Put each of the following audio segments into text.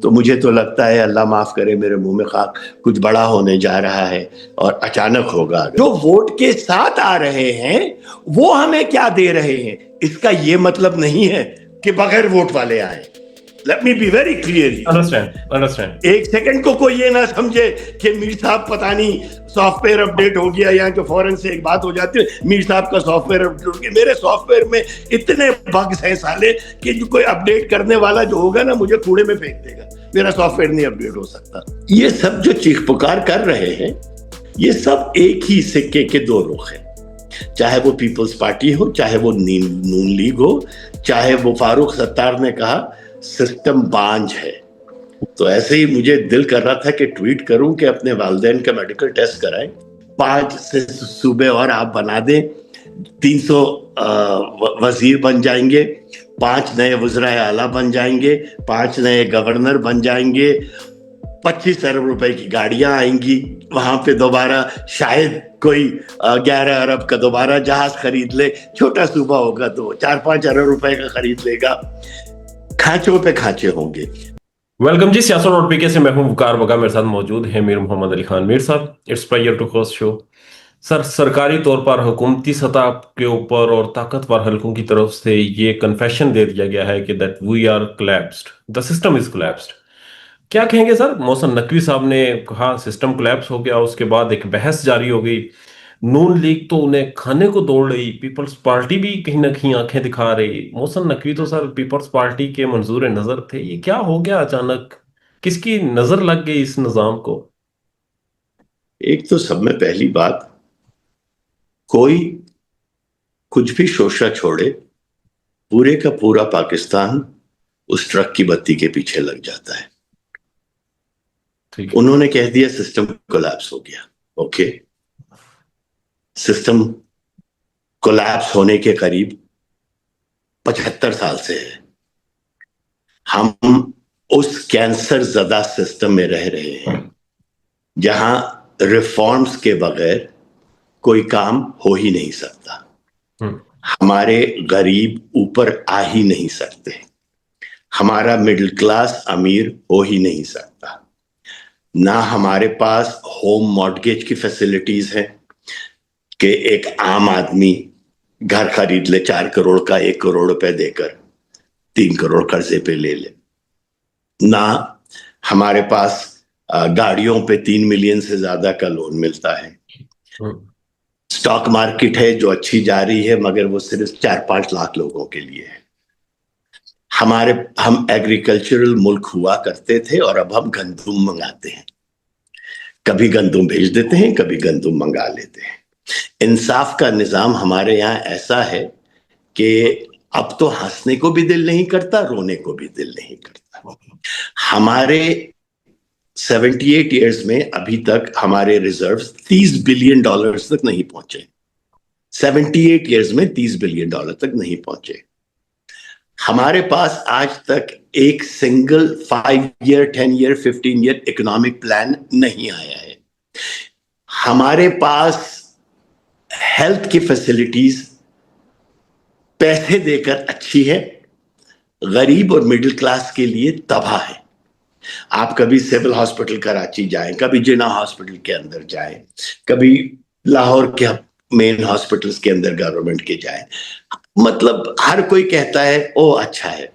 تو مجھے تو لگتا ہے اللہ معاف کرے میرے منہ میں خاک کچھ بڑا ہونے جا رہا ہے اور اچانک ہوگا. جو ووٹ کے ساتھ آ رہے ہیں وہ ہمیں کیا دے رہے ہیں, اس کا یہ مطلب نہیں ہے کہ بغیر ووٹ والے آئیں. Let me be very clear. Understand. ایک سیکنڈ کو کوئی یہ نہ سمجھے کہ میر صاحب پتہ نہیں سافٹ ویئر اپڈیٹ ہو گیا یا کہ فوراً سے ایک بات ہو جاتی ہے میر صاحب کا سافٹ ویئر اپڈیٹ ہو گیا. میرے سافٹ ویئر میں اتنے بگز ہیں سالے کہ جو کوئی اپڈیٹ کرنے والا جو ہوگا نا مجھے کوڑے میں پھینک دے گا. میرا سافٹ ویئر نہیں اپڈیٹ ہو سکتا. یہ سب جو چیخ پکار کر رہے ہیں یہ سب ایک ہی سکے کے دو رخ ہیں. چاہے وہ پیپلز پارٹی ہو, چاہے وہ نون لیگ ہو, چاہے وہ فاروق ستار نے کہا سسٹم بانج ہے. تو ایسے ہی مجھے دل کر رہا تھا کہ ٹویٹ کروں کہ اپنے والدین کا میڈیکل ٹیسٹ کرائیں, 5 صوبے اور آپ بنا دیں, 300 وزیر بن جائیں گے, 5 نئے وزرائے اعلیٰ بن جائیں گے, 5 نئے گورنر بن جائیں گے, 25 ارب روپے کی گاڑیاں آئیں گی, وہاں پہ دوبارہ شاید کوئی 11 ارب کا دوبارہ جہاز خرید لے, چھوٹا صوبہ ہوگا تو 4-5 ارب روپے کا خرید لے گا, کھانچوں پہ کھانچے ہوں گے. ویلکم جی, سیاست ڈاٹ پی کے سے میں ہوں وقار بگا, میرے ساتھ موجود ہیں میر محمد علی خان. میر صاحب, اٹس پلیئر ٹو ہوسٹ شو. سر, سرکاری طور پر حکومتی سطح کے اوپر اور طاقتور حلقوں کی طرف سے یہ کنفیشن دے دیا گیا ہے کہ that we are collapsed, the system is collapsed. کیا کہیں گے سر؟ محسن نقوی صاحب نے کہا سسٹم کولیپس ہو گیا, اس کے بعد ایک بحث جاری ہو گئی, نون لیگ تو انہیں کھانے کو دوڑ رہی, پیپلز پارٹی بھی کہیں نہ کہیں آنکھیں دکھا رہی. محسن نقوی تو سر پیپلز پارٹی کے منظور نظر تھے, یہ کیا ہو گیا اچانک؟ کس کی نظر لگ گئی اس نظام کو؟ ایک تو سب میں پہلی بات, کوئی کچھ بھی شوشہ چھوڑے, پورے کا پورا پاکستان اس ٹرک کی بتی کے پیچھے لگ جاتا ہے. انہوں نے کہہ دیا سسٹم کولیپس ہو گیا. اوکے, سسٹم کولیپس ہونے کے قریب 75 سال سے ہے. ہم اس کینسر زدہ سسٹم میں رہ رہے ہیں جہاں ریفارمز کے بغیر کوئی کام ہو ہی نہیں سکتا. ہمارے غریب اوپر آ ہی نہیں سکتے, ہمارا مڈل کلاس امیر ہو ہی نہیں سکتا, نہ ہمارے پاس ہوم مارٹگیج کی فیسلٹیز ہیں کہ ایک عام آدمی گھر خرید لے 4 کروڑ کا, 1 کروڑ روپے دے کر 3 کروڑ قرضے پہ لے لے, نہ ہمارے پاس گاڑیوں پہ 3 ملین سے زیادہ کا لون ملتا ہے. سٹاک مارکیٹ ہے جو اچھی جا رہی ہے مگر وہ صرف 4-5 لاکھ لوگوں کے لیے ہے. ہم ایگریکلچرل ملک ہوا کرتے تھے اور اب ہم گندم منگاتے ہیں, کبھی گندم بھیج دیتے ہیں, کبھی گندم منگا لیتے ہیں. انصاف کا نظام ہمارے یہاں ایسا ہے کہ اب تو ہنسنے کو بھی دل نہیں کرتا, رونے کو بھی دل نہیں کرتا. ہمارے 78 ایئرز میں ابھی تک ہمارے ریزروز $30 بلین تک نہیں پہنچے. 78 ایئرز میں $30 بلین تک نہیں پہنچے. ہمارے پاس آج تک ایک single 5 year 10 year 15 year economic plan نہیں آیا ہے. ہمارے پاس ہیلتھ کی فیسلٹیز پیسے دے کر اچھی ہے, غریب اور مڈل کلاس کے لیے تباہ ہے. آپ کبھی سول ہاسپٹل کراچی جائیں, کبھی جناح ہاسپٹل کے اندر جائیں, کبھی لاہور کے مین ہاسپٹلز کے اندر گورنمنٹ کے جائیں, مطلب ہر کوئی کہتا ہے او اچھا ہے.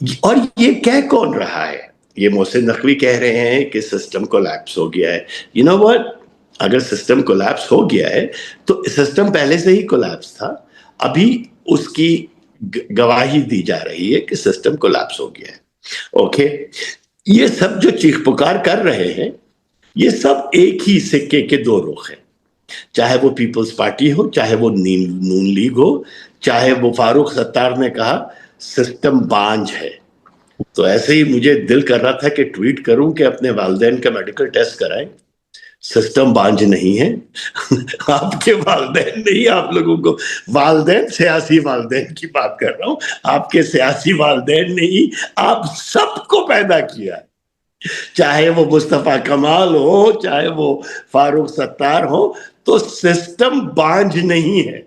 اور یہ کہہ کون رہا ہے؟ یہ محسن نقوی کہہ رہے ہیں کہ سسٹم کولیپس ہو گیا ہے. یو نو واٹ, اگر سسٹم کولیپس ہو گیا ہے تو سسٹم پہلے سے ہی کولیپس تھا, ابھی اس کی گواہی دی جا رہی ہے کہ سسٹم کولیپس ہو گیا ہے. اوکے, یہ سب جو چیخ پکار کر رہے ہیں یہ سب ایک ہی سکے کے دو رخ ہیں. چاہے وہ پیپلز پارٹی ہو, چاہے وہ نون لیگ ہو, چاہے وہ فاروق ستار نے کہا سسٹم بانج ہے. تو ایسے ہی مجھے دل کر رہا تھا کہ ٹویٹ کروں کہ اپنے والدین کا میڈیکل ٹیسٹ کرائیں. سسٹم بانج نہیں ہے. آپ کے والدین نہیں, آپ لوگوں کو والدین, سیاسی والدین کی بات کر رہا ہوں, آپ کے سیاسی والدین نہیں, آپ سب کو پیدا کیا, چاہے وہ مصطفیٰ کمال ہو, چاہے وہ فاروق ستار ہو. تو سسٹم بانج نہیں ہے.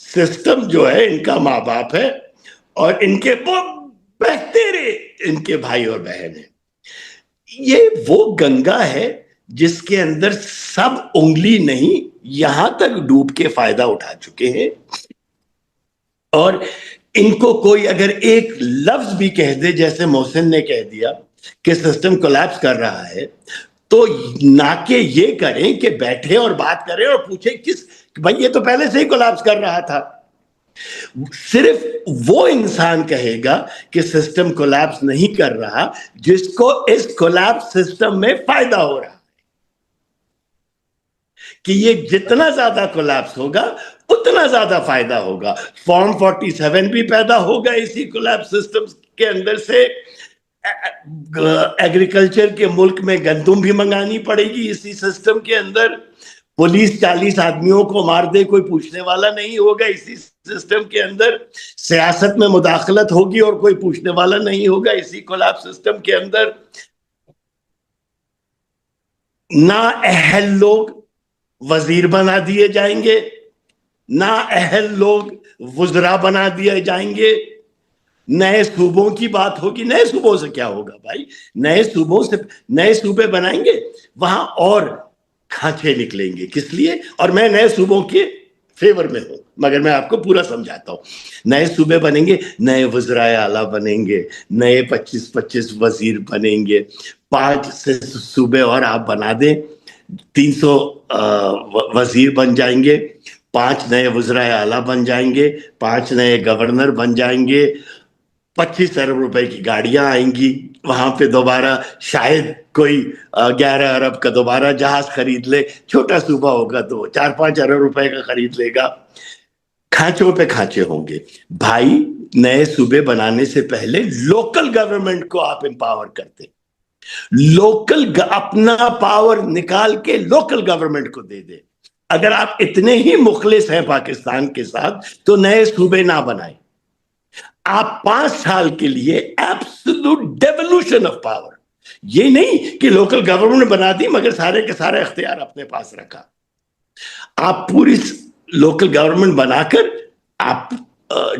سسٹم جو ہے ان کا ماں باپ ہے اور ان کے وہ بہترے ان کے بھائی اور بہن ہیں. یہ وہ گنگا ہے جس کے اندر سب انگلی نہیں یہاں تک ڈوب کے فائدہ اٹھا چکے ہیں، اور ان کو کوئی اگر ایک لفظ بھی کہہ دے، جیسے محسن نے کہہ دیا کہ سسٹم کولیپس کر رہا ہے، تو نہ کہ یہ کریں کہ بیٹھے اور بات کریں اور پوچھیں بھائی یہ تو پہلے سے ہی کولیپس کر رہا تھا. صرف وہ انسان کہے گا کہ سسٹم کولیپس نہیں کر رہا جس کو اس کولیپس سسٹم میں فائدہ ہو رہا ہے، کہ یہ جتنا زیادہ کولیپس ہوگا اتنا زیادہ فائدہ ہوگا. فارم 47 بھی پیدا ہوگا اسی کولیپس سسٹم کے اندر سے. ایگریکلچر کے ملک میں گندم بھی منگانی پڑے گی اسی سسٹم کے اندر. پولیس 40 آدمیوں کو مار دے کوئی پوچھنے والا نہیں ہوگا اسی سسٹم کے اندر. سیاست میں مداخلت ہوگی اور کوئی پوچھنے والا نہیں ہوگا اسی کولیپس سسٹم کے اندر. نااہل لوگ وزیر بنا دیے جائیں گے، نااہل لوگ وزراء بنا دیے جائیں گے. نئے صوبوں کی بات ہوگی. نئے صوبوں سے کیا ہوگا بھائی؟ نئے صوبوں سے نئے صوبے بنائیں گے، وہاں اور کھانچے نکلیں گے. کس لیے؟ اور میں نئے صوبوں کے فیور میں ہوں، مگر میں آپ کو پورا سمجھاتا ہوں. نئے صوبے بنیں گے، نئے وزرائے اعلیٰ بنیں گے، نئے 25 وزیر بنیں گے. 5 صوبے اور آپ بنا دیں، 300 وزیر بن جائیں گے، 5 نئے وزرائے اعلیٰ بن جائیں گے، 5 نئے گورنر بن جائیں گے. 25 ارب روپے کی گاڑیاں آئیں گی. وہاں پہ دوبارہ شاید کوئی 11 ارب کا دوبارہ جہاز خرید لے. چھوٹا صوبہ ہوگا تو 4-5 ارب روپے کا خرید لے گا. کھانچوں پہ کھانچے ہوں گے. بھائی نئے صوبے بنانے سے پہلے لوکل گورنمنٹ کو آپ امپاور کرتے، اپنا پاور نکال کے لوکل گورنمنٹ کو دے دے. اگر آپ اتنے ہی مخلص ہیں پاکستان کے ساتھ تو نئے صوبے نہ بنائیں. آپ 5 سال کے لیے ایبسولوٹ ڈیولوشن آف پاور، یہ نہیں کہ لوکل گورنمنٹ بنا دی مگر سارے کے سارے اختیار اپنے پاس رکھا. آپ پوری لوکل گورنمنٹ بنا کر آپ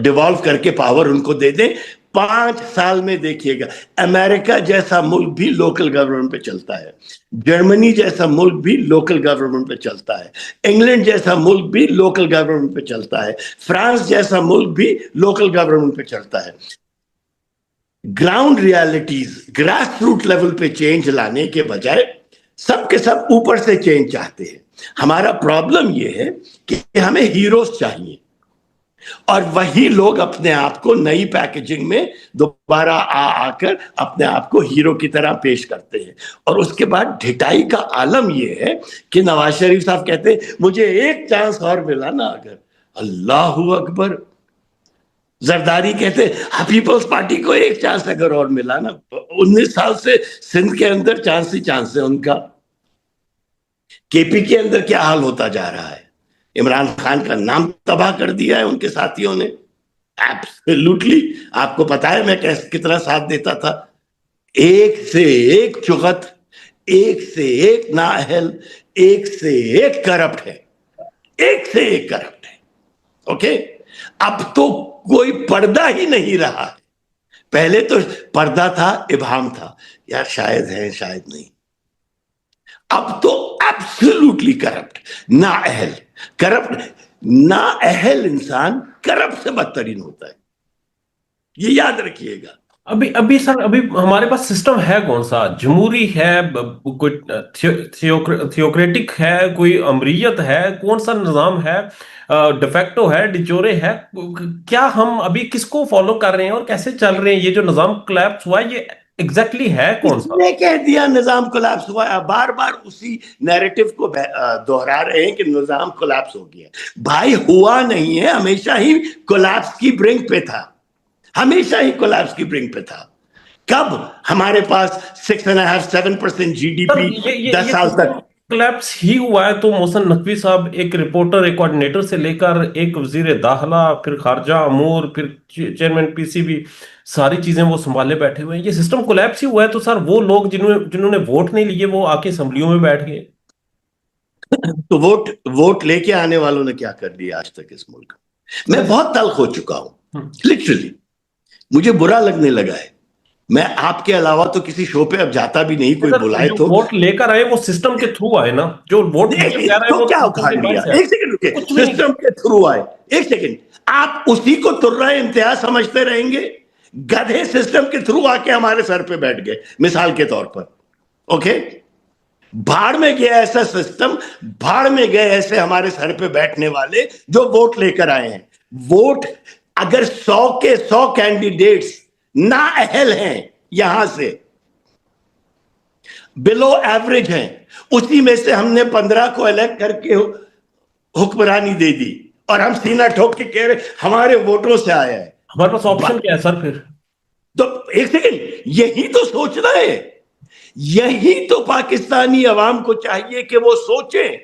ڈیوالو کر کے پاور ان کو دے دیں. 5 سال میں دیکھیے گا امریکہ جیسا ملک بھی لوکل گورنمنٹ پہ چلتا ہے، جرمنی جیسا ملک بھی لوکل گورنمنٹ پہ چلتا ہے، انگلینڈ جیسا ملک بھی لوکل گورنمنٹ پہ چلتا ہے، فرانس جیسا ملک بھی لوکل گورنمنٹ پہ چلتا ہے. Ground realities, grass root level پہ چینج لانے کے بجائے سب کے سب اوپر سے چینج چاہتے ہیں. ہمارا پرابلم یہ ہے کہ ہمیں ہیروز چاہیے، اور وہی لوگ اپنے آپ کو نئی پیکیجنگ میں دوبارہ آ کر اپنے آپ کو ہیرو کی طرح پیش کرتے ہیں. اور اس کے بعد ڈھٹائی کا عالم یہ ہے کہ نواز شریف صاحب کہتے ہیں مجھے ایک چانس اور ملا نا اگر. اللہ اکبر. زرداری کہتے ہیں پیپلز پارٹی کو ایک چانس اگر اور ملا نا. 19 سال سے سندھ کے اندر چانس ہی چانس ہے ان کا. کے پی کے اندر کیا حال ہوتا جا رہا ہے؟ عمران خان کا نام تباہ کر دیا ہے ان کے ساتھیوں نے. ایبسولوٹلی. آپ کو پتا ہے میں کتنا ساتھ دیتا تھا. ایک سے ایک چغت، ایک سے ایک نااہل، ایک سے ایک کرپٹ ہے، ایک سے ایک کرپٹ ہے. اوکے. اب تو کوئی پردہ ہی نہیں رہا. پہلے تو پردہ تھا، ابہام تھا، یار شاید ہے شاید نہیں. اب تو ایبسولوٹلی کرپٹ، نااہل. کرپٹ نااہل انسان کرپٹ سے بدترین ہوتا ہے، یہ یاد رکھیے گا. ابھی سر ہمارے پاس سسٹم ہے کون سا؟ جمہوری ہے، کوئی تھیوکریٹک ہے، کوئی امریت ہے؟ کون سا نظام ہے؟ ڈیفیکٹو ہے، ڈیجورے ہے؟ کیا ہم ابھی کس کو فالو کر رہے ہیں اور کیسے چل رہے ہیں؟ یہ جو نظام کولیپس ہوا ہے یہ ایگزیکٹلی ہے کون کس سا؟ نے کہہ دیا نظام کولیپس ہوا ہے؟ بار بار اسی نیریٹو کو دہرا رہے ہیں کہ نظام کولیپس ہو گیا. بھائی ہوا نہیں ہے، ہمیشہ ہی کولیپس کی برنک پہ تھا، ہمیشہ ہی کولیپس کی برنک پہ تھا. کب ہمارے پاس 6.5-7% جی ڈی پی 10 سال تک کولیپس ہی ہوا ہے تو محسن نقوی صاحب ایک رپورٹر، ایک کوارڈینیٹر سے لے کر ایک وزیر داخلہ، پھر خارجہ امور، پھر چیئرمین پی سی بی، ساری چیزیں وہ سنبھالے بیٹھے ہوئے ہیں. یہ سسٹم کولیپس ہی ہوا ہے تو سر وہ لوگ جنہوں نے ووٹ نہیں لیے وہ آ کے اسمبلیوں میں بیٹھ گئے. تو ووٹ لے کے آنے والوں نے کیا کر لیا آج تک اس ملک میں؟ بہت تلخ ہو چکا ہوں لٹرلی. مجھے برا لگنے لگا ہے. میں آپ کے علاوہ تو کسی شو پہ اب جاتا بھی نہیں, کوئی بلائے جو تو. ووٹ لے کر آئے وہ سسٹم کے تھرو آئے نا, جو ووٹ لے کر آئے تو وہ کیا سسٹم اکھاڑ کے باہر لیا؟ سے آئے, ایک سیکنڈ رکے, کچھ بھی نہیں سسٹم کے تھرو آئے. ایک سیکنڈ, آپ اسی کو ترہ امتیاز سمجھتے رہیں گے؟ گدھے سسٹم کے تھرو آ کے ہمارے سر پہ بیٹھ گئے مثال کے طور پر. اوکے, بھاڑ میں گیا ایسا سسٹم, بھاڑ میں گئے ایسے ہمارے سر پہ بیٹھنے والے جو ووٹ لے کر آئے ہیں. ووٹ اگر 100 کے 100 کینڈیڈیٹس نااہل ہیں یہاں سے, بلو ایوریج ہیں, اسی میں سے ہم نے 15 کو الیکٹ کر کے حکمرانی دے دی, اور ہم سینہ ٹھوک کے کہہ رہے ہمارے ووٹوں سے آیا ہے. ہمارے پاس آپشن کیا ہے سر پھر؟ تو ایک سیکنڈ, یہی تو سوچنا ہے, یہی تو پاکستانی عوام کو چاہیے کہ وہ سوچیں.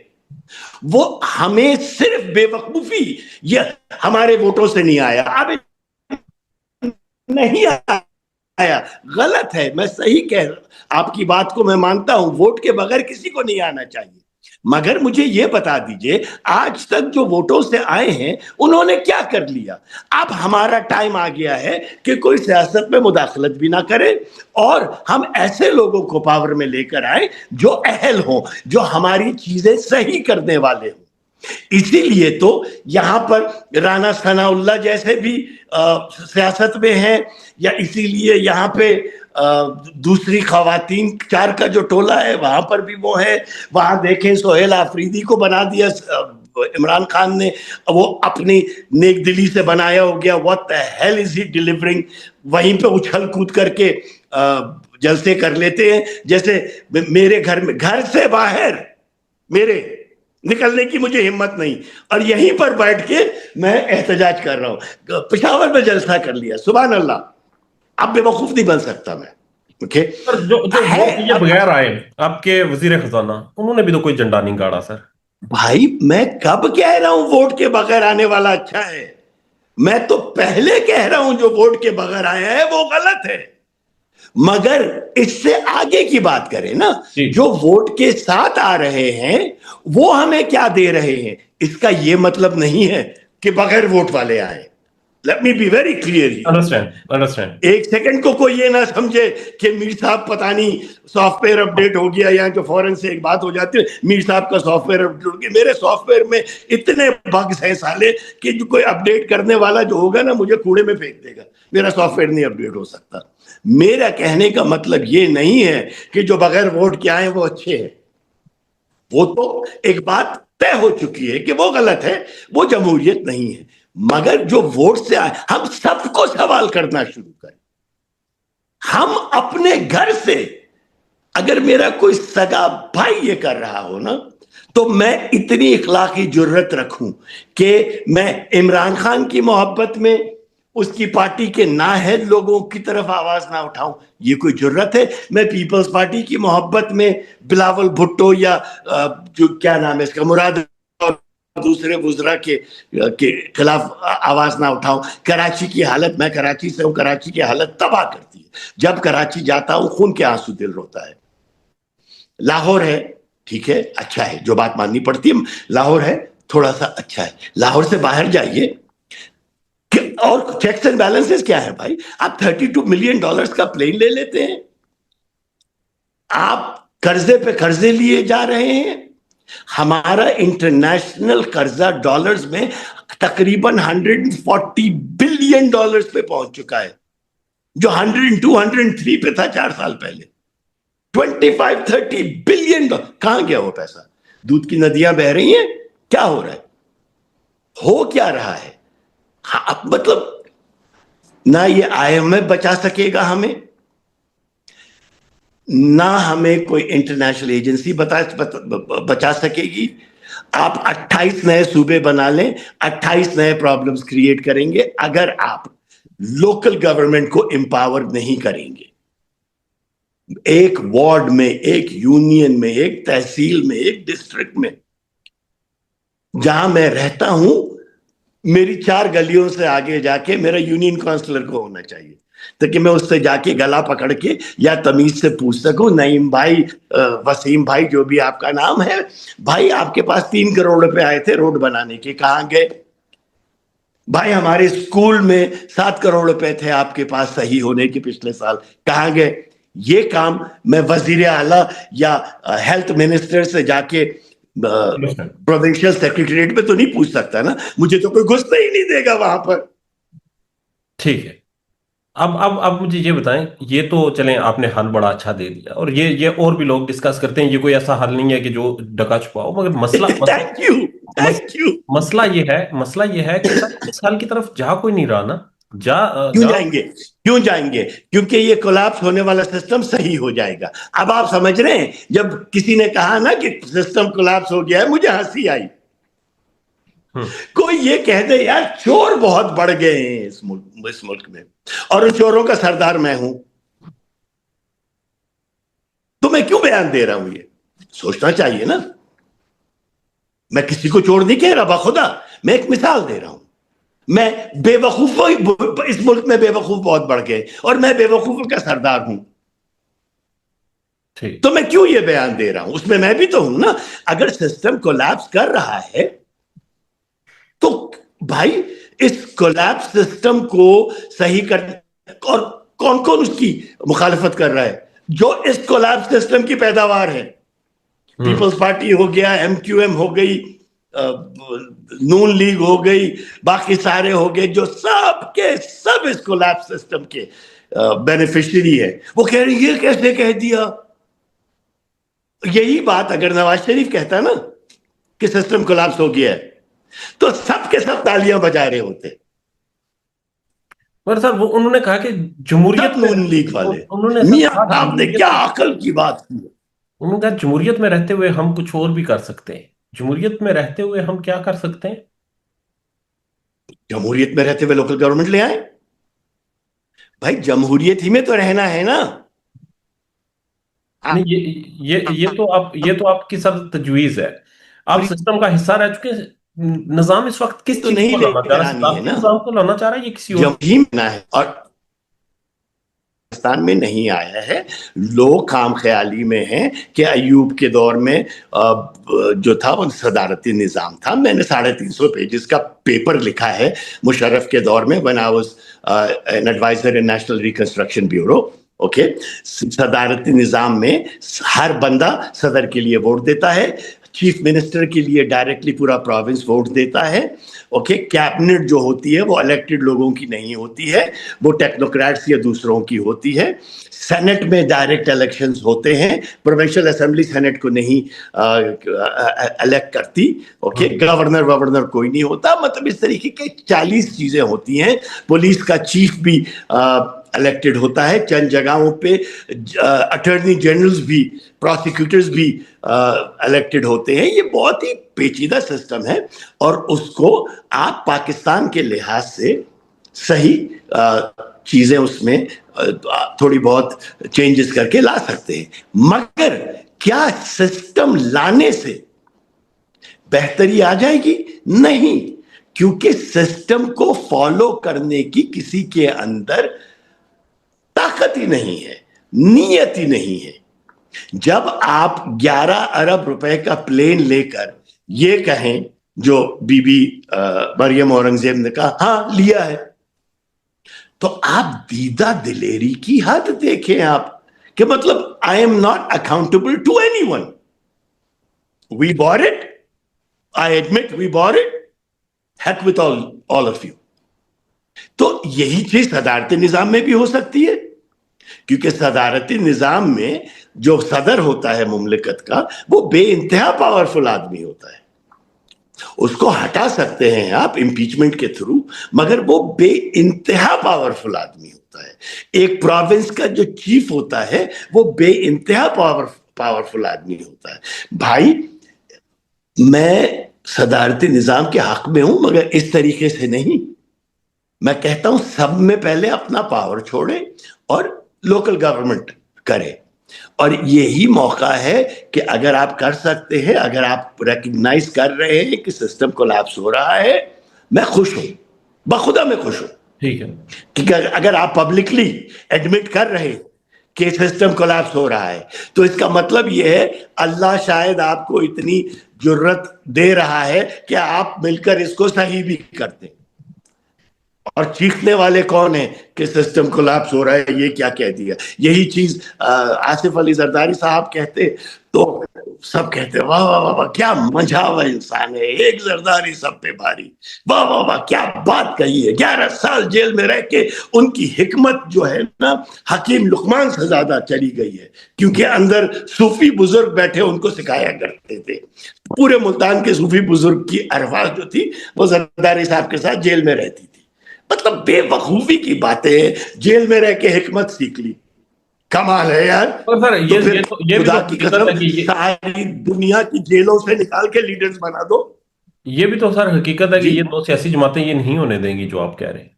وہ ہمیں صرف بے وقوفی یہ ہمارے ووٹوں سے نہیں آیا, اب نہیں آیا, غلط ہے, میں صحیح کہہ رہا ہوں, آپ کی بات کو میں مانتا ہوں, ووٹ کے بغیر کسی کو نہیں آنا چاہیے, مگر مجھے یہ بتا دیجئے آج تک جو ووٹوں سے آئے ہیں انہوں نے کیا کر لیا؟ اب ہمارا ٹائم آ گیا ہے کہ کوئی سیاست میں مداخلت بھی نہ کرے, اور ہم ایسے لوگوں کو پاور میں لے کر آئیں جو اہل ہوں, جو ہماری چیزیں صحیح کرنے والے ہوں. اسی لیے تو یہاں پر رانا ثناء اللہ جیسے بھی سیاست میں ہیں, یا اسی لیے یہاں پہ دوسری خواتین 4 کا جو ٹولہ ہے وہاں پر بھی وہ ہے. وہاں دیکھیں سہیل آفریدی کو بنا دیا عمران خان نے, وہ اپنی نیک دلی سے بنایا ہو گیا, what the hell is he delivering, وہیں پہ اچھل کود کر کے جلسے کر لیتے ہیں. جیسے میرے گھر میں, گھر سے باہر میرے نکلنے کی مجھے ہمت نہیں, اور یہیں پر بیٹھ کے میں احتجاج کر رہا ہوں. پشاور میں جلسہ کر لیا, سبحان اللہ, اب بے وقوف نہیں بن سکتا میں. سر جو ووٹ لیے بغیر آئے آپ کے وزیر خزانہ, انہوں نے بھی تو کوئی جھنڈا نہیں گاڑا سر. بھائی میں کب کہہ رہا ہوں ووٹ کے بغیر آنے والا اچھا ہے؟ میں تو پہلے کہہ رہا ہوں جو ووٹ کے بغیر آیا ہے وہ غلط ہے. مگر اس سے آگے کی بات کریں نا, جو ووٹ کے ساتھ آ رہے ہیں وہ ہمیں کیا دے رہے ہیں, اس کا یہ مطلب نہیں ہے کہ بغیر ووٹ والے آئے. Let me be very clear here. Understand. ایک سیکنڈ کو کوئی یہ نہ سمجھے کہ میر صاحب پتہ نہیں سافٹ ویئر اپڈیٹ ہو گیا, یا کہ فوراً سے ایک بات ہو جاتی ہے میر صاحب کا سافٹ ویئر اپڈیٹ ہو گیا. میرے سافٹ ویئر میں اتنے بگز ہیں سالے کہ جو کوئی اپڈیٹ کرنے والا جو ہوگا نا مجھے کوڑے میں پھینک دے گا, میرا سافٹ ویئر نہیں اپڈیٹ ہو سکتا. میرا کہنے کا مطلب یہ نہیں ہے کہ جو بغیر ووٹ کے آئے وہ اچھے ہیں, وہ تو ایک بات طے ہو چکی ہے کہ وہ غلط ہے, وہ جمہوریت نہیں ہے. مگر جو ووٹ سے آئے, ہم سب کو سوال کرنا شروع کریں. ہم اپنے گھر سے, اگر میرا کوئی سگا بھائی یہ کر رہا ہو نا, تو میں اتنی اخلاقی جرت رکھوں کہ میں عمران خان کی محبت میں اس کی پارٹی کے نااہل لوگوں کی طرف آواز نہ اٹھاؤں, یہ کوئی جرت ہے؟ میں پیپلز پارٹی کی محبت میں بلاول بھٹو یا جو کیا نام ہے اس کا, مراد اور دوسرے وزراء کے خلاف آواز نہ اٹھاؤں. کراچی کی حالت, میں کراچی سے ہوں, کراچی کی حالت تباہ کرتی ہے. جب کراچی جاتا ہوں خون کے آنسو دل روتا ہے. لاہور ہے ٹھیک ہے اچھا ہے, جو بات ماننی پڑتی ہے, لاہور ہے تھوڑا سا اچھا ہے. لاہور سے باہر جائیے اور چیکس اینڈ بیلنسز کیا ہے بھائی؟ آپ $32 ملین کا پلین لے لیتے ہیں, آپ قرضے پہ قرضے لیے جا رہے ہیں. ہمارا انٹرنیشنل قرضہ ڈالرز میں تقریباً $140 بلین پہ پہنچ چکا ہے, جو 102 103 پہ تھا 4 سال پہلے. 25-30 بلین کہاں گیا وہ پیسہ؟ دودھ کی ندیاں بہ رہی ہیں, کیا ہو رہا ہے, ہو کیا رہا ہے؟ مطلب نہ یہ IMF بچا سکے گا ہمیں, نہ ہمیں کوئی انٹرنیشنل ایجنسی بچا سکے گی. آپ 28 نئے صوبے بنا لیں, 28 نئے پرابلمز کریٹ کریں گے اگر آپ لوکل گورنمنٹ کو امپاور نہیں کریں گے. ایک وارڈ میں, ایک یونین میں, ایک تحصیل میں, ایک ڈسٹرکٹ میں, جہاں میں رہتا ہوں, میری 4 گلیوں سے آگے جا کے میرا یونین کونسلر کو ہونا چاہیے تاکہ میں اس سے جا کے گلا پکڑ کے یا تمیز سے پوچھ سکوں, نعیم بھائی, وسیم بھائی, جو بھی آپ کا نام ہے, بھائی آپ کے پاس 3 کروڑ روپے آئے تھے روڈ بنانے کے, کہاں گئے؟ بھائی ہمارے اسکول میں 7 کروڑ روپے تھے آپ کے پاس صحیح ہونے کے پچھلے سال، کہاں گئے؟ یہ کام میں وزیر اعلیٰ یا ہیلتھ منسٹر سے جا کے پروونشل سیکریٹریٹ میں تو نہیں پوچھ سکتا نا، مجھے تو کوئی گھسنا ہی نہیں دے گا وہاں پر. ٹھیک ہے. اب مجھے یہ بتائیں، یہ تو چلیں آپ نے حل بڑا اچھا دے دیا، اور یہ اور بھی لوگ ڈسکس کرتے ہیں، یہ کوئی ایسا حل نہیں ہے کہ جو ڈکا چھپا ہو، مگر تھینک یو تھینک یو. مسئلہ یہ ہے کہ سر اس حل کی طرف جا کوئی نہیں رہا نا. کیوں جائیں گے؟ کیونکہ یہ کولیپس ہونے والا سسٹم صحیح ہو جائے گا. اب آپ سمجھ رہے ہیں، جب کسی نے کہا نا کہ سسٹم کولیپس ہو گیا ہے، مجھے ہنسی آئی. کوئی یہ کہہ دے یار چور بہت بڑھ گئے ہیں اس ملک میں، اور ان چوروں کا سردار میں ہوں، تو میں کیوں بیان دے رہا ہوں؟ یہ سوچنا چاہیے نا. میں کسی کو چور نہیں کہہ رہا، بخدا میں ایک مثال دے رہا ہوں. میں بے وقوف، اس ملک میں بے وقوف بہت بڑھ گئے، اور میں بے وقوفوں کا سردار ہوں. تو میں کیوں یہ بیان دے رہا ہوں؟ اس میں بھی تو ہوں نا. اگر سسٹم کولیپس کر رہا ہے تو بھائی اس کولیپس سسٹم کو صحیح کرنے، اور کون کون اس کی مخالفت کر رہا ہے؟ جو اس کولیپس سسٹم کی پیداوار ہے. پیپلز پارٹی ہو گیا، ایم کیو ایم ہو گئی، نون لیگ ہو گئی، باقی سارے ہو گئے، جو سب کے سب اس کولیپس سسٹم کے بینیفیشری ہے. وہ کہہ رہے یہ کیسے کہہ دیا؟ یہی بات اگر نواز شریف کہتا نا کہ سسٹم کولیپس ہو گیا ہے، تو سب کے سب تالیاں بجا رہے ہوتے. پر سر وہ انہوں نے کہا کہ جمہوریت میں، نون لیگ والے، انہوں نے میاں صاحب نے کیا عقل کی بات کی. انہوں نے کہا جمہوریت میں رہتے ہوئے ہم کچھ اور بھی کر سکتے ہیں. جمہوریت میں رہتے ہوئے ہم کیا کر سکتے ہیں؟ جمہوریت میں رہتے ہوئے لوکل گورنمنٹ لے آئیں. بھائی جمہوریت ہی میں تو رہنا ہے نا. یہ تو آپ کی سر تجویز ہے. آپ سسٹم کا حصہ رہ چکے. نظام اس وقت کس تو چیز نہیں کو لے لانا چاہ کر رہا ہے؟ آنی ہے ثقافتی نا، نظام کو لانا چاہ رہا ہے یا کسی اور؟ جمہوریت میں ہے. اور پاکستان میں نہیں آیا ہے. لوگ خام خیالی میں ہیں کہ ایوب کے دور میں جو تھا وہ صدارتی نظام تھا. میں نے 350 پیجز کا پیپر لکھا ہے مشرف کے دور میں، when I was an advisor in National Reconstruction Bureau. Okay, صدارتی نظام میں ہر بندہ صدر کے لیے ووٹ دیتا ہے، چیف منسٹر کے لیے ڈائریکٹلی پورا پروونس ووٹ دیتا ہے. اوکے، کیبنٹ جو ہوتی ہے وہ الیکٹڈ لوگوں کی نہیں ہوتی ہے، وہ ٹیکنوکریٹس یا دوسروں کی ہوتی ہے. سینٹ میں ڈائریکٹ الیکشنز ہوتے ہیں، پروونشل اسمبلی سینٹ کو نہیں الیکٹ کرتی. اوکے، گورنر کوئی نہیں ہوتا. مطلب اس طریقے کے 40 چیزیں ہوتی ہیں. پولیس کا چیف بھی الیکٹڈ ہوتا ہے. چند جگہوں پہ اٹارنی جنرلز بھی، پروسیکیوٹرز بھی الیکٹڈ ہوتے ہیں. یہ بہت ہی پیچیدہ سسٹم ہے، اور اس کو آپ پاکستان کے لحاظ سے صحیح چیزیں اس میں تھوڑی بہت چینجز کر کے لا سکتے ہیں. مگر کیا سسٹم لانے سے بہتری آ جائے گی؟ نہیں، کیونکہ سسٹم کو فالو کرنے کی کسی کے اندر طاقت ہی نہیں ہے، نیت ہی نہیں ہے. جب آپ 11 ارب روپے کا پلین لے کر یہ کہیں، جو بی بی مریم اورنگزیب نے کہا ہاں لیا ہے، تو آپ دیدہ دلیری کی حد دیکھیں آپ، کہ مطلب I am not accountable to anyone. We bought it. I admit we bought it. Heck with all of you. تو یہی چیز صدارتی نظام میں بھی ہو سکتی ہے، کیونکہ صدارتی نظام میں جو صدر ہوتا ہے مملکت کا، وہ بے انتہا پاورفل آدمی ہوتا ہے. اس کو ہٹا سکتے ہیں آپ امپیچمنٹ کے تھرو، مگر وہ بے انتہا پاورفل آدمی ہوتا ہے. ایک پروونس کا جو چیف ہوتا ہے وہ بے انتہا پاورفل آدمی ہوتا ہے. بھائی میں صدارتی نظام کے حق میں ہوں، مگر اس طریقے سے نہیں. میں کہتا ہوں سب میں پہلے اپنا پاور چھوڑے اور لوکل گورنمنٹ کرے. اور یہی موقع ہے کہ اگر آپ کر سکتے ہیں، اگر آپ ریکگنائز کر رہے ہیں کہ سسٹم کولیپس ہو رہا ہے، میں خوش ہوں، بخدا میں خوش ہوں. ٹھیک ہے، کیونکہ اگر آپ پبلکلی ایڈمٹ کر رہے ہیں کہ سسٹم کولیپس ہو رہا ہے، تو اس کا مطلب یہ ہے اللہ شاید آپ کو اتنی جرت دے رہا ہے کہ آپ مل کر اس کو صحیح بھی کرتے ہیں. اور چیخنے والے کون ہیں کہ سسٹم کولیپس ہو رہا ہے، یہ کیا کہہ دیا. یہی چیز آصف علی زرداری صاحب کہتے تو سب کہتے واہ واہ واہ واہ کیا مجھا ہوا انسان ہے، ایک زرداری سب پہ بھاری، واہ واہ واہ کیا بات کہی ہے. 11 سال جیل میں رہ کے ان کی حکمت جو ہے نا حکیم لقمان سے زیادہ چلی گئی ہے، کیونکہ اندر صوفی بزرگ بیٹھے ان کو سکھایا کرتے تھے. پورے ملتان کے صوفی بزرگ کی ارواح جو تھی وہ زرداری صاحب کے ساتھ جیل میں رہتی تھی. مطلب بے وقوفی کی باتیں، جیل میں رہ کے حکمت سیکھ لی. کمال ہے یار. اور سر تو پھر یہ بھی خدا تو کی حقیقت قسم ہے کہ ساری دنیا کی جیلوں سے نکال کے لیڈرز بنا دو. یہ بھی تو سر حقیقت ہے کہ جی یہ دو سیاسی جماعتیں یہ نہیں ہونے دیں گی جو آپ کہہ رہے ہیں.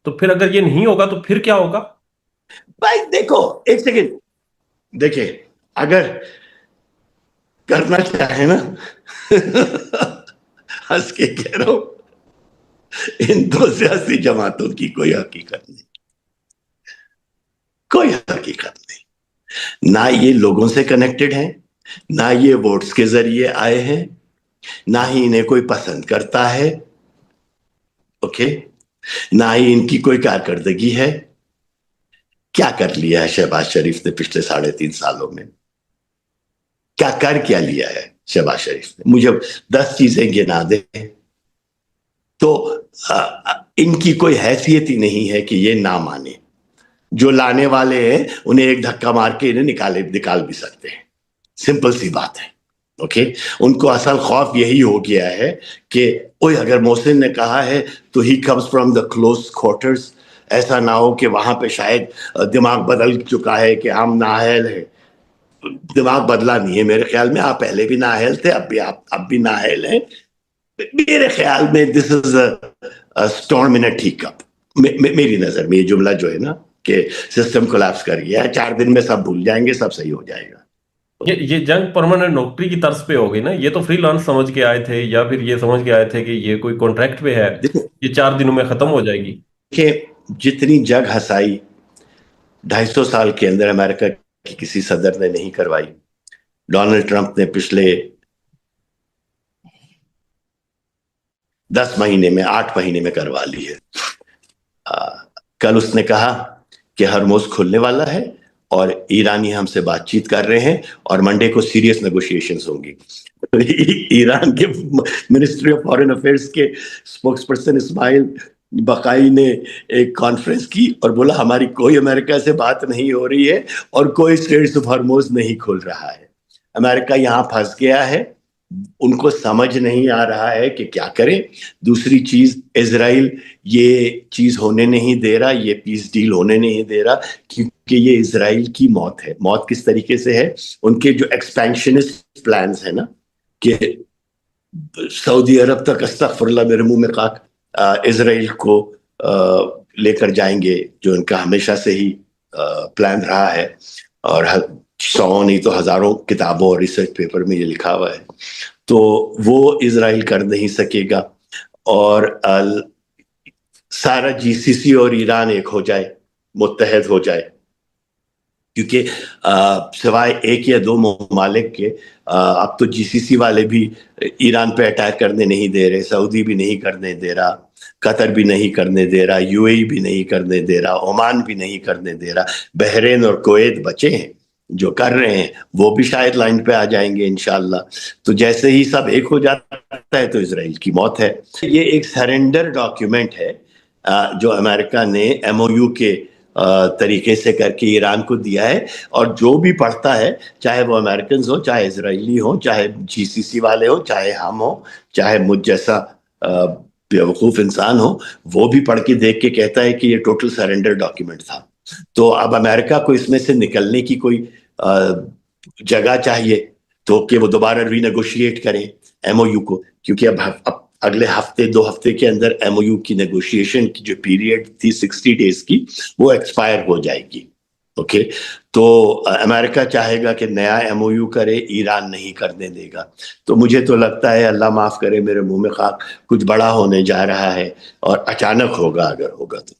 تو پھر اگر یہ نہیں ہوگا تو پھر کیا ہوگا؟ بھائی دیکھو ایک سیکنڈ، دیکھیں اگر کرنا چاہے نا ہنس کے کہہ رہا ہوں، ان دو سیاسی جماعتوں کی کوئی حقیقت نہیں، کوئی حقیقت نہیں. نہ یہ لوگوں سے کنیکٹڈ ہیں، نہ یہ ووٹس کے ذریعے آئے ہیں، نہ ہی انہیں کوئی پسند کرتا ہے. اوکے، نہ ہی ان کی کوئی کارکردگی ہے. کیا کر لیا ہے شہباز شریف نے پچھلے 3.5 سالوں میں؟ کیا لیا ہے شہباز شریف نے؟ مجھے 10 چیزیں گنا دیں تو ان کی کوئی حیثیت ہی نہیں ہے کہ یہ نہ مانے. جو لانے والے ہیں انہیں ایک دھکا مار کے انہیں نکال بھی سکتے ہیں. سمپل سی بات ہے. اوکے، ان کو اصل خوف یہی ہو گیا ہے کہ اوہ اگر محسن نے کہا ہے تو he comes from the close quarters, ایسا نہ ہو کہ وہاں پہ شاید دماغ بدل چکا ہے کہ ہم نااہل ہیں. دماغ بدلا نہیں ہے میرے خیال میں، آپ پہلے بھی نااہل تھے، اب بھی نااہل ہیں. میرے خیال میں this is storm in a tea cup. میری نظر میں یہ جملہ جو ہے نا کہ سسٹم کولیپس کر گیا ہے، 4 دن میں سب بھول جائیں گے، سب صحیح ہو جائے گا. یہ جنگ پرماننٹ نوکری کی طرز پہ ہوگی نا. یہ تو فری لانس سمجھ کے آئے تھے یا پھر یہ سمجھ کے آئے تھے کہ یہ کوئی کانٹریکٹ پہ ہے، یہ 4 دنوں میں ختم ہو جائے گی. کہ جتنی جگ ہسائی 250 سال کے اندر امریکہ کی کسی صدر نے نہیں کروائی، ڈونلڈ ٹرمپ نے پچھلے 10 مہینے میں 8 مہینے میں کروا لی ہے. کل اس نے کہا کہ ہرموز کھلنے والا ہے اور ایرانی ہم سے بات چیت کر رہے ہیں اور منڈے کو سیریس نیگوشیشنز ہوں گی. ایران کے منسٹری آف فارن افیئرز کے اسپوکس پرسن اسماعیل بقائی نے ایک کانفرنس کی اور بولا ہماری کوئی امریکہ سے بات نہیں ہو رہی ہے اور کوئی اسٹریٹس آف ہرموز نہیں کھل رہا ہے. امریکہ یہاں پھنس گیا ہے، ان کو سمجھ نہیں آ رہا ہے کہ کیا کریں. دوسری چیز، اسرائیل یہ چیز ہونے نہیں دے رہا، یہ پیس ڈیل ہونے نہیں دے رہا، کیونکہ یہ اسرائیل کی موت ہے. موت کس طریقے سے ہے؟ ان کے جو ایکسپینشنسٹ پلانز ہیں نا کہ سعودی عرب تک استغفر اللہ میرے منہ میں خاک اسرائیل کو لے کر جائیں گے، جو ان کا ہمیشہ سے ہی پلان رہا ہے اور 100 نہیں تو ہزاروں کتابوں اور ریسرچ پیپر میں یہ لکھا ہوا ہے. تو وہ اسرائیل کر نہیں سکے گا. اور سارا جی سی سی اور ایران ایک ہو جائے، متحد ہو جائے، کیونکہ سوائے 1 یا 2 ممالک کے اب تو جی سی سی والے بھی ایران پہ اٹیک کرنے نہیں دے رہے. سعودی بھی نہیں کرنے دے رہا، قطر بھی نہیں کرنے دے رہا، یو اے ای بھی نہیں کرنے دے رہا، عمان بھی نہیں کرنے دے رہا. بحرین اور کویت بچے ہیں جو کر رہے ہیں، وہ بھی شاید لائن پہ آ جائیں گے انشاءاللہ. تو جیسے ہی سب ایک ہو جاتا ہے تو اسرائیل کی موت ہے. یہ ایک سرنڈر ڈاکیومنٹ ہے جو امریکہ نے ایم او یو کے طریقے سے کر کے ایران کو دیا ہے. اور جو بھی پڑھتا ہے، چاہے وہ امریکنز ہوں، چاہے اسرائیلی ہوں، چاہے جی سی سی والے ہوں، چاہے ہم ہوں، چاہے مجھ جیسا بیوقوف انسان ہو، وہ بھی پڑھ کے دیکھ کے کہتا ہے کہ یہ ٹوٹل سرنڈر ڈاکیومنٹ تھا. تو اب امریکہ کو اس میں سے نکلنے کی کوئی جگہ چاہیے تو کہ وہ دوبارہ ری نیگوشیٹ کریں ایم او یو کو، کیونکہ اب اگلے ہفتے 2 ہفتے کے اندر ایم او یو کی نیگوشیشن کی جو پیریڈ تھی 60 ڈیز کی، وہ ایکسپائر ہو جائے گی. اوکے، تو امریکہ چاہے گا کہ نیا ایم او یو کرے، ایران نہیں کرنے دے گا. تو مجھے تو لگتا ہے، اللہ معاف کرے میرے منہ میں خاک، کچھ بڑا ہونے جا رہا ہے اور اچانک ہوگا اگر ہوگا تو.